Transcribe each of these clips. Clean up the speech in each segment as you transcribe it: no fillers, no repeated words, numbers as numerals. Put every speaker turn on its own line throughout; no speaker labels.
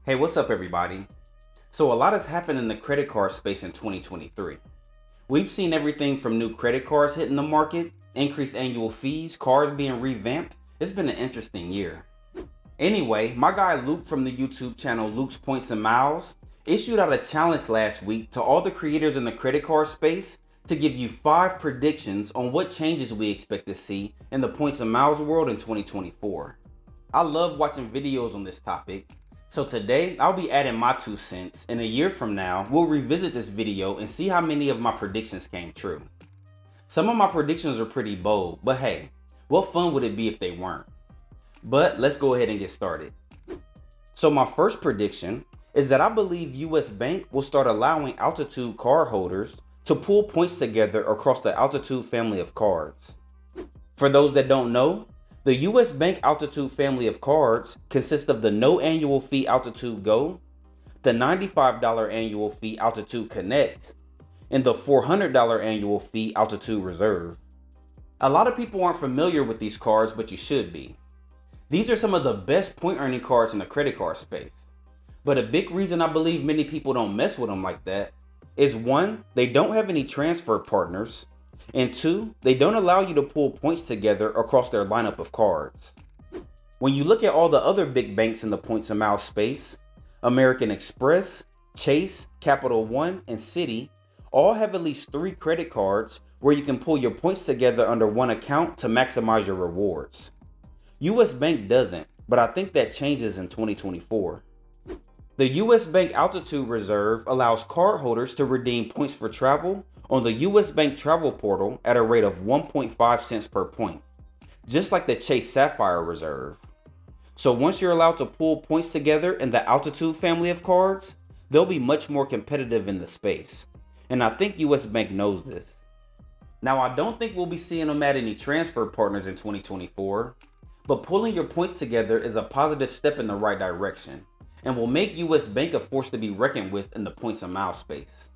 Hey, what's up, everybody? So, a lot has happened in the credit card space in 2023. We've seen everything from new credit cards hitting the market, increased annual fees, cards being revamped. It's been an interesting year. Anyway, my guy Luke from the YouTube channel Luke's Points and Miles issued out a challenge last week to all the creators in the credit card space to give you 5 predictions on what changes we expect to see in the points and miles world in 2024. I love watching videos on this topic. So today, I'll be adding my 2 cents, and a year from now, we'll revisit this video and see how many of my predictions came true. Some of my predictions are pretty bold, but hey, what fun would it be if they weren't? But let's go ahead and get started. So my first prediction is that I believe US Bank will start allowing Altitude card holders to pool points together across the Altitude family of cards. For those that don't know, the US Bank Altitude family of cards consists of the no annual fee Altitude Go, the $95 annual fee Altitude Connect, and the $400 annual fee Altitude Reserve. A lot of people aren't familiar with these cards, but you should be. These are some of the best point earning cards in the credit card space. But a big reason I believe many people don't mess with them like that is 1, they don't have any transfer partners, and 2, they don't allow you to pull points together across their lineup of cards. When you look at all the other big banks in the points and miles space, American Express, Chase, CapitalOne, and Citi all have at least 3 credit cards where you can pull your points together under one account to maximize your rewards. US Bank doesn't, but I think that changes in 2024. The US Bank Altitude Reserve allows cardholders to redeem points for travel on the US Bank travel portal at a rate of 1.5 cents per point, just like the Chase Sapphire Reserve. So once you're allowed to pull points together in the Altitude family of cards, they'll be much more competitive in the space. And I think US Bank knows this. Now, I don't think we'll be seeing them add any transfer partners in 2024, but pulling your points together is a positive step in the right direction and will make US Bank a force to be reckoned with in the points and miles space.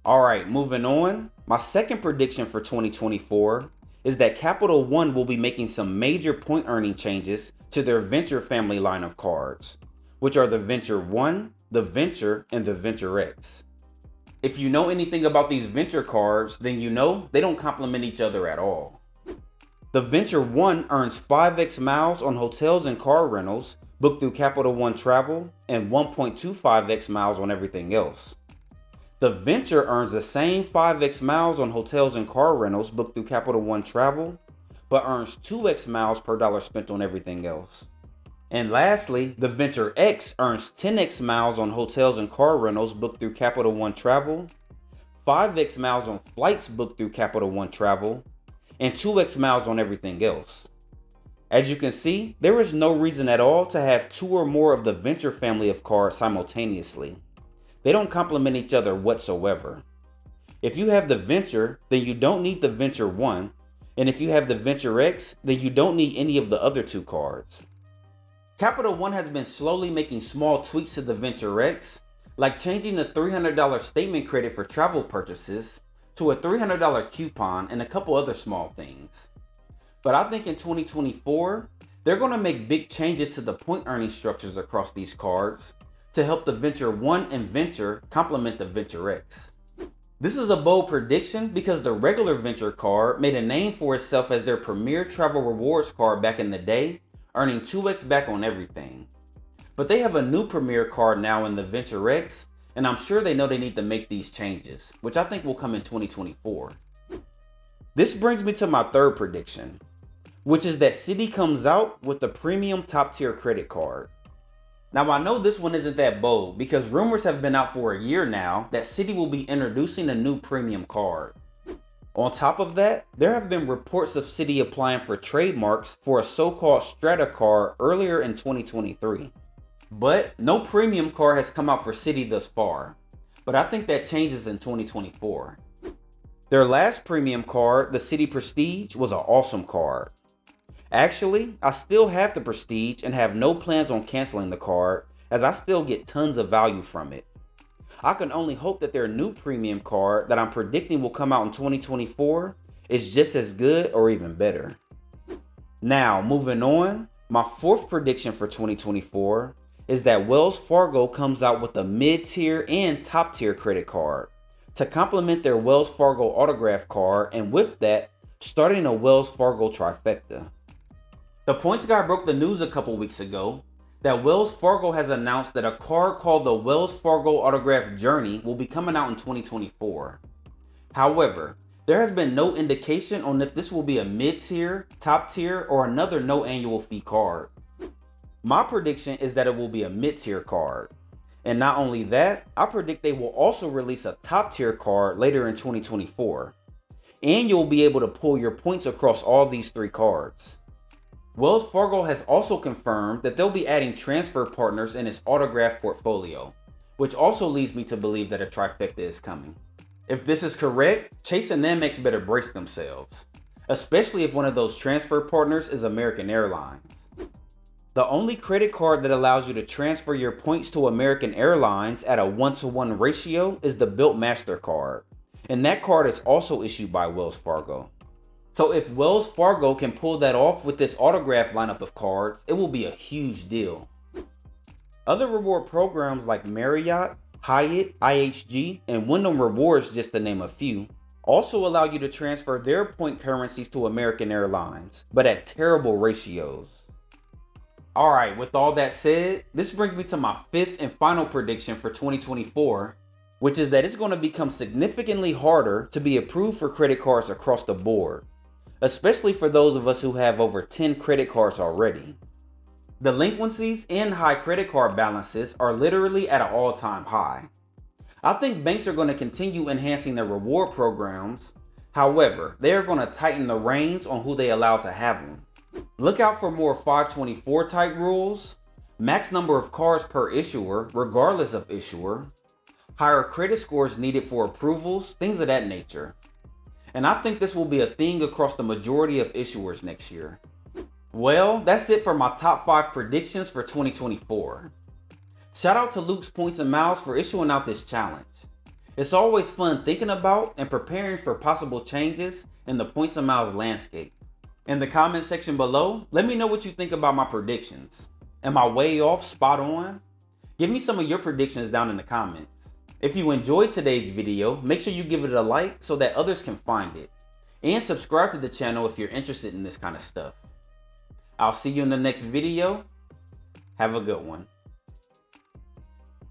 Alright, moving on. My second prediction for 2024 is that CapitalOne will be making some major point earning changes to their Venture family line of cards, which are the Venture 1, the Venture, and the Venture X. If you know anything about these Venture cards, then you know they don't complement each other at all. The Venture 1 earns 5x miles on hotels and car rentals booked through CapitalOne Travel and 1.25x miles on everything else. The Venture earns the same 5x miles on hotels and car rentals booked through CapitalOne Travel, but earns 2x miles per dollar spent on everything else. And lastly, the Venture X earns 10x miles on hotels and car rentals booked through CapitalOne Travel, 5x miles on flights booked through CapitalOne Travel, and 2x miles on everything else. As you can see, there is no reason at all to have 2 or more of the Venture family of cards simultaneously. They don't complement each other whatsoever. If you have the Venture, then you don't need the Venture 1, and if you have the Venture X, then you don't need any of the other 2 cards. CapitalOne has been slowly making small tweaks to the Venture X, like changing the $300 statement credit for travel purchases to a $300 coupon and a couple other small things. But I think in 2024, they're going to make big changes to the point earning structures across these cards to help the Venture 1 and Venture complement the Venture X. This is a bold prediction because the regular Venture card made a name for itself as their premier travel rewards card back in the day, earning 2x back on everything. But they have a new premier card now in the Venture X, and I'm sure they know they need to make these changes, which I think will come in 2024. This brings me to my third prediction, which is that Citi comes out with the premium top tier credit card. Now, I know this one isn't that bold because rumors have been out for a year now that Citi will be introducing a new premium card. On top of that, there have been reports of Citi applying for trademarks for a so-called Strata card earlier in 2023. But no premium card has come out for Citi thus far, but I think that changes in 2024. Their last premium card, the Citi Prestige, was an awesome card. Actually, I still have the Prestige and have no plans on canceling the card as I still get tons of value from it. I can only hope that their new premium card that I'm predicting will come out in 2024 is just as good or even better. Now, moving on, my fourth prediction for 2024 is that Wells Fargo comes out with a mid-tier and top-tier credit card to complement their Wells Fargo autograph card, and with that, starting a Wells Fargo trifecta. The Points Guy broke the news a couple weeks ago that Wells Fargo has announced that a card called the Wells Fargo Autograph Journey will be coming out in 2024. However, there has been no indication on if this will be a mid-tier, top-tier, or another no annual fee card. My prediction is that it will be a mid-tier card. And not only that, I predict they will also release a top-tier card later in 2024. And you'll be able to pull your points across all these three cards. Wells Fargo has also confirmed that they'll be adding transfer partners in its autograph portfolio, which also leads me to believe that a trifecta is coming. If this is correct, Chase and Amex better brace themselves, especially if one of those transfer partners is American Airlines. The only credit card that allows you to transfer your points to American Airlines at a 1-to-1 ratio is the Built MasterCard, and that card is also issued by Wells Fargo. So if Wells Fargo can pull that off with this autograph lineup of cards, it will be a huge deal. Other reward programs like Marriott, Hyatt, IHG, and Wyndham Rewards, just to name a few, also allow you to transfer their point currencies to American Airlines, but at terrible ratios. Alright, with all that said, this brings me to my fifth and final prediction for 2024, which is that it's going to become significantly harder to be approved for credit cards across the board, especially for those of us who have over 10 credit cards already. Delinquencies and high credit card balances are literally at an all-time high. I think banks are going to continue enhancing their reward programs. However, they are going to tighten the reins on who they allow to have them. Look out for more 524 type rules, max number of cards per issuer regardless of issuer, higher credit scores needed for approvals, things of that nature. And I think this will be a thing across the majority of issuers next year. Well, that's it for my top 5 predictions for 2024. Shout out to Luke's Points and Miles for issuing out this challenge. It's always fun thinking about and preparing for possible changes in the Points and Miles landscape. In the comment section below, let me know what you think about my predictions. Am I way off, spot on? Give me some of your predictions down in the comments. If you enjoyed today's video, make sure you give it a like so that others can find it. And subscribe to the channel if you're interested in this kind of stuff. I'll see you in the next video. Have a good one.